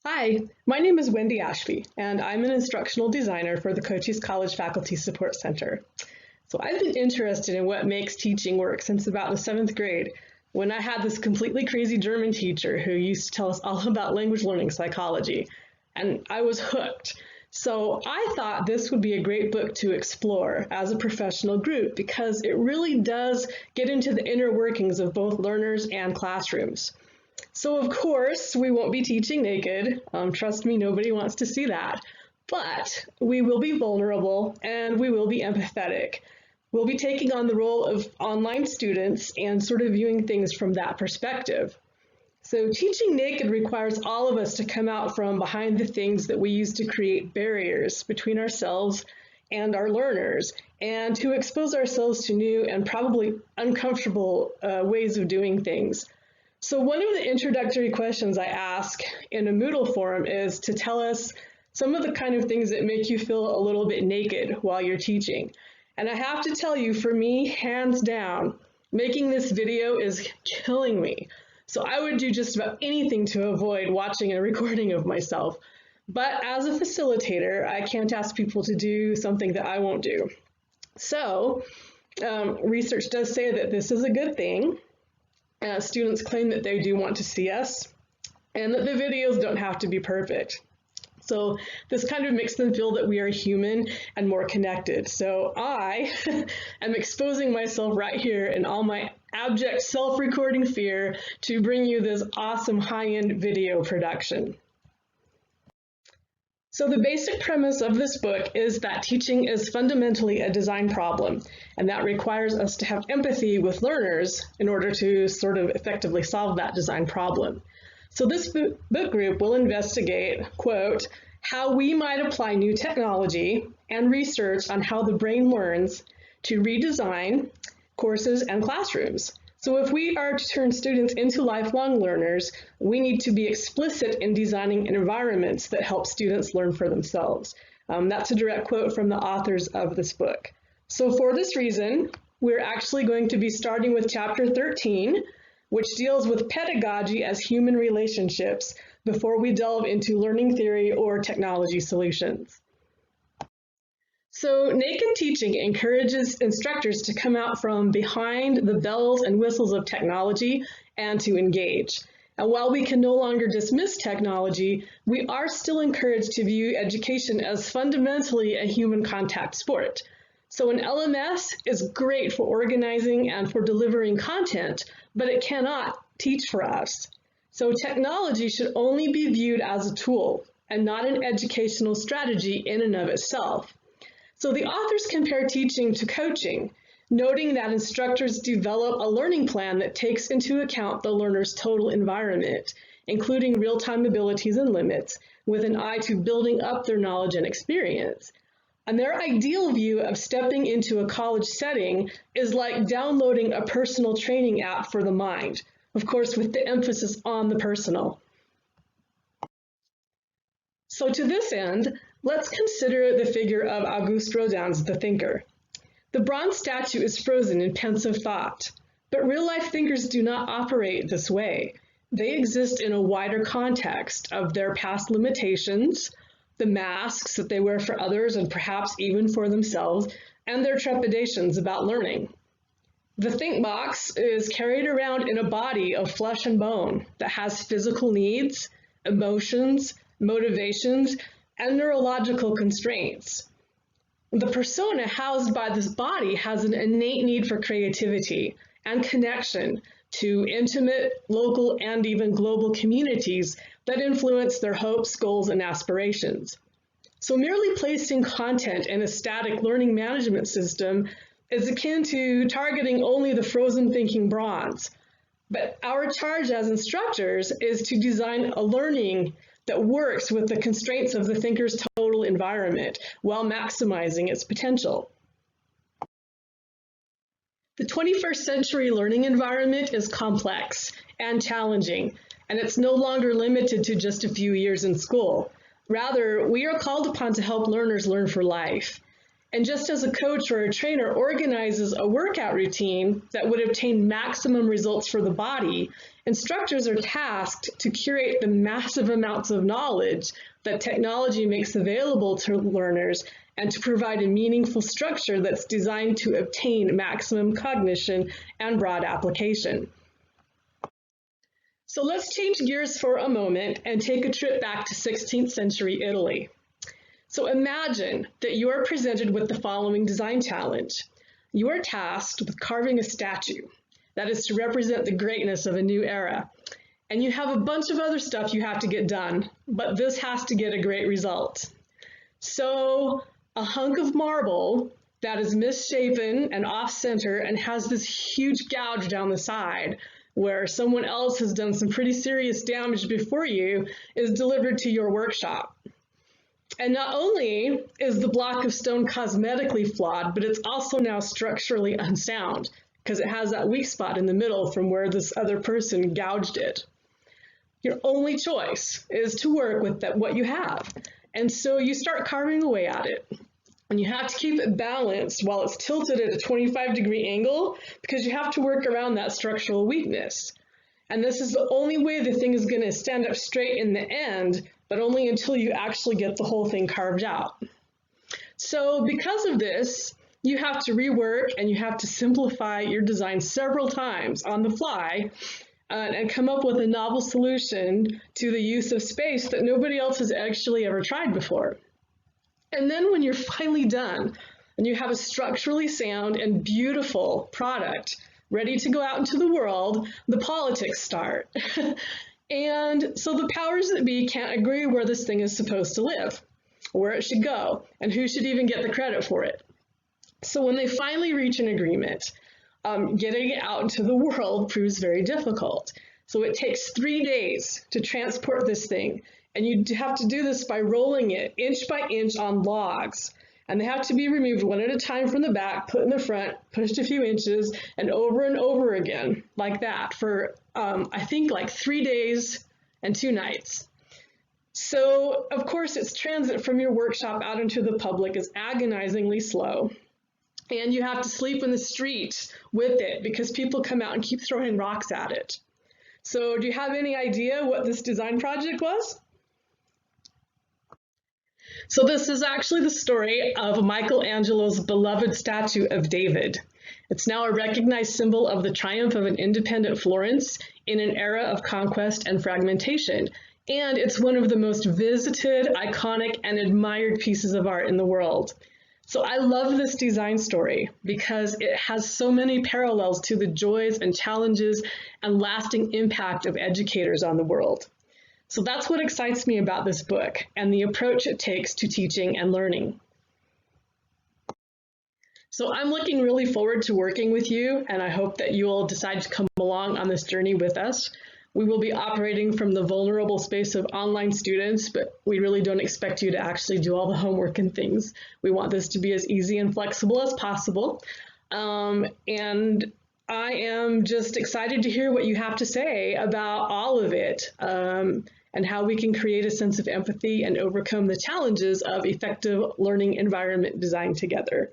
Hi, my name is Wendy Ashby, and I'm an instructional designer for the Cochise College Faculty Support Center. So I've been interested in what makes teaching work since about the 7th grade, when I had this completely crazy German teacher who used to tell us all about language learning psychology, and I was hooked. So I thought this would be a great book to explore as a professional group because it really does get into the inner workings of both learners and classrooms. So of course, we won't be teaching naked. Trust me, nobody wants to see that. But we will be vulnerable and we will be empathetic. We'll be taking on the role of online students and sort of viewing things from that perspective. So teaching naked requires all of us to come out from behind the things that we use to create barriers between ourselves and our learners, and to expose ourselves to new and probably uncomfortable ways of doing things. So one of the introductory questions I ask in a Moodle forum is to tell us some of the kind of things that make you feel a little bit naked while you're teaching. And I have to tell you, for me, hands down, making this video is killing me. So I would do just about anything to avoid watching a recording of myself. But as a facilitator, I can't ask people to do something that I won't do. So research does say that this is a good thing. Students claim that they do want to see us and that the videos don't have to be perfect. So this kind of makes them feel that we are human and more connected. So I am exposing myself right here in all my abject self-recording fear to bring you this awesome high-end video production. So the basic premise of this book is that teaching is fundamentally a design problem, and that requires us to have empathy with learners in order to sort of effectively solve that design problem. So this book group will investigate, quote, how we might apply new technology and research on how the brain learns to redesign courses and classrooms. So if we are to turn students into lifelong learners, we need to be explicit in designing environments that help students learn for themselves. That's a direct quote from the authors of this book. So for this reason, we're actually going to be starting with chapter 13, which deals with pedagogy as human relationships before we delve into learning theory or technology solutions. So naked teaching encourages instructors to come out from behind the bells and whistles of technology and to engage. And while we can no longer dismiss technology, we are still encouraged to view education as fundamentally a human contact sport. So an LMS is great for organizing and for delivering content, but it cannot teach for us. So technology should only be viewed as a tool and not an educational strategy in and of itself. So the authors compare teaching to coaching, noting that instructors develop a learning plan that takes into account the learner's total environment, including real-time abilities and limits, with an eye to building up their knowledge and experience. And their ideal view of stepping into a college setting is like downloading a personal training app for the mind, of course, with the emphasis on the personal. So to this end, let's consider the figure of Auguste Rodin's The Thinker. The bronze statue is frozen in pensive thought, but real-life thinkers do not operate this way. They exist in a wider context of their past limitations, the masks that they wear for others and perhaps even for themselves, and their trepidations about learning. The think box is carried around in a body of flesh and bone that has physical needs, emotions, motivations, and neurological constraints. The persona housed by this body has an innate need for creativity and connection to intimate, local, and even global communities that influence their hopes, goals, and aspirations. So merely placing content in a static learning management system is akin to targeting only the frozen thinking bronze. But our charge as instructors is to design a learning that works with the constraints of the thinker's total environment while maximizing its potential. The 21st century learning environment is complex and challenging, and it's no longer limited to just a few years in school. Rather, we are called upon to help learners learn for life. And just as a coach or a trainer organizes a workout routine that would obtain maximum results for the body, instructors are tasked to curate the massive amounts of knowledge that technology makes available to learners and to provide a meaningful structure that's designed to obtain maximum cognition and broad application. So let's change gears for a moment and take a trip back to 16th century Italy. So imagine that you are presented with the following design challenge. You are tasked with carving a statue that is to represent the greatness of a new era. And you have a bunch of other stuff you have to get done, but this has to get a great result. So a hunk of marble that is misshapen and off-center and has this huge gouge down the side where someone else has done some pretty serious damage before you is delivered to your workshop. And not only is the block of stone cosmetically flawed, but it's also now structurally unsound because it has that weak spot in the middle from where this other person gouged it. Your only choice is to work with what you have. And so you start carving away at it. And you have to keep it balanced while it's tilted at a 25-degree angle because you have to work around that structural weakness. And this is the only way the thing is going to stand up straight in the end, but only until you actually get the whole thing carved out. So because of this, you have to rework and you have to simplify your design several times on the fly and come up with a novel solution to the use of space that nobody else has actually ever tried before. And then when you're finally done and you have a structurally sound and beautiful product ready to go out into the world, the politics start. And so the powers that be can't agree where this thing is supposed to live, where it should go, and who should even get the credit for it. So when they finally reach an agreement, getting it out into the world proves very difficult. So it takes 3 days to transport this thing, and you have to do this by rolling it inch by inch on logs. And they have to be removed one at a time from the back, put in the front, pushed a few inches, and over again, like that, for I think like 3 days and 2 nights. So, of course, its transit from your workshop out into the public is agonizingly slow. And you have to sleep in the street with it because people come out and keep throwing rocks at it. So, do you have any idea what this design project was? So this is actually the story of Michelangelo's beloved statue of David. It's now a recognized symbol of the triumph of an independent Florence in an era of conquest and fragmentation. And it's one of the most visited, iconic, and admired pieces of art in the world. So I love this design story because it has so many parallels to the joys and challenges and lasting impact of educators on the world. So that's what excites me about this book and the approach it takes to teaching and learning. So I'm looking really forward to working with you, and I hope that you will decide to come along on this journey with us. We will be operating from the vulnerable space of online students, but we really don't expect you to actually do all the homework and things. We want this to be as easy and flexible as possible. And I am just excited to hear what you have to say about all of it and how we can create a sense of empathy and overcome the challenges of effective learning environment design together.